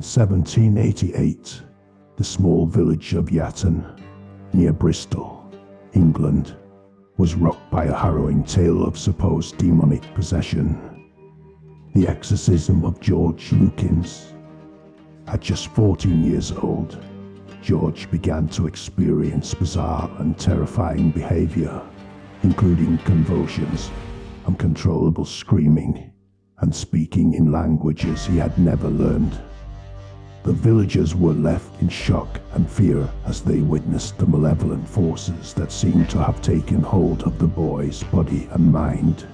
In 1788, the small village of Yatton, near Bristol, England, was rocked by a harrowing tale of supposed demonic possession. The exorcism of George Lukins. At just 14 years old, George began to experience bizarre and terrifying behavior, including convulsions, uncontrollable screaming, and speaking in languages he had never learned. The villagers were left in shock and fear as they witnessed the malevolent forces that seemed to have taken hold of the boy's body and mind.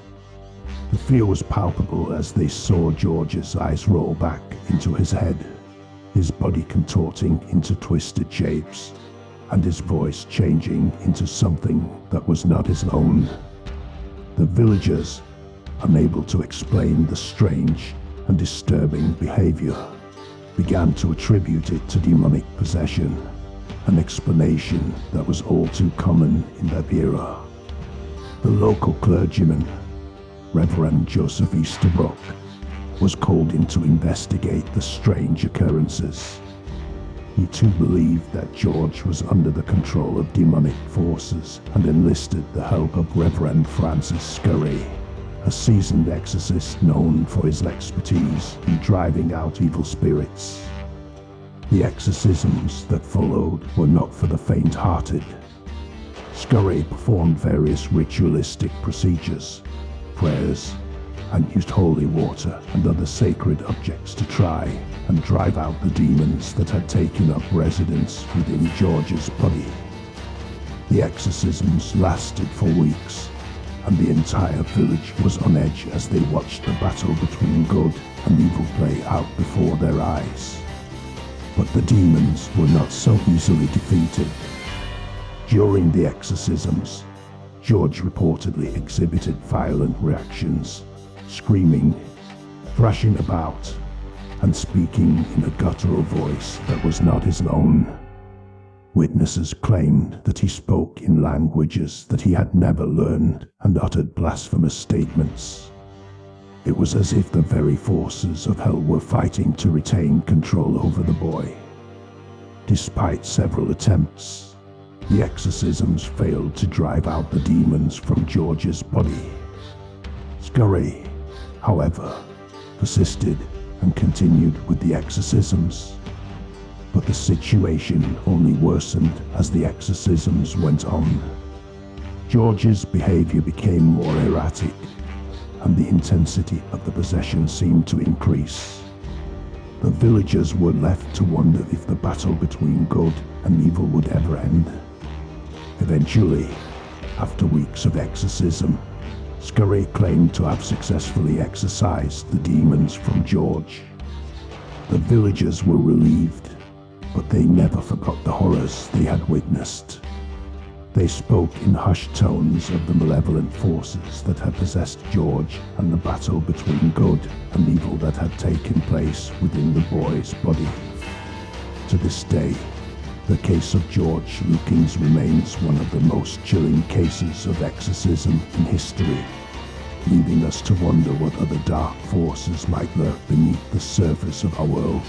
The fear was palpable as they saw George's eyes roll back into his head, his body contorting into twisted shapes, and his voice changing into something that was not his own. The villagers, unable to explain the strange and disturbing behavior, began to attribute it to demonic possession, an explanation that was all too common in that era. The local clergyman, Reverend Joseph Easterbrook, was called in to investigate the strange occurrences. He too believed that George was under the control of demonic forces and enlisted the help of Reverend Francis Scurry, a seasoned exorcist known for his expertise in driving out evil spirits. The exorcisms that followed were not for the faint-hearted. Scurry performed various ritualistic procedures, prayers, and used holy water and other sacred objects to try and drive out the demons that had taken up residence within George's body. The exorcisms lasted for weeks, and the entire village was on edge as they watched the battle between good and evil play out before their eyes. But the demons were not so easily defeated. During the exorcisms, George reportedly exhibited violent reactions, screaming, thrashing about, and speaking in a guttural voice that was not his own. Witnesses claimed that he spoke in languages that he had never learned and uttered blasphemous statements. It was as if the very forces of hell were fighting to retain control over the boy. Despite several attempts, the exorcisms failed to drive out the demons from George's body. Scurry, however, persisted and continued with the exorcisms. But the situation only worsened as the exorcisms went on. George's behavior became more erratic, and the intensity of the possession seemed to increase. The villagers were left to wonder if the battle between good and evil would ever end. Eventually, after weeks of exorcism, Scurry claimed to have successfully exorcised the demons from George. The villagers were relieved, but they never forgot the horrors they had witnessed. They spoke in hushed tones of the malevolent forces that had possessed George and the battle between good and evil that had taken place within the boy's body. To this day, the case of George Lukins remains one of the most chilling cases of exorcism in history, leaving us to wonder what other dark forces might lurk beneath the surface of our world.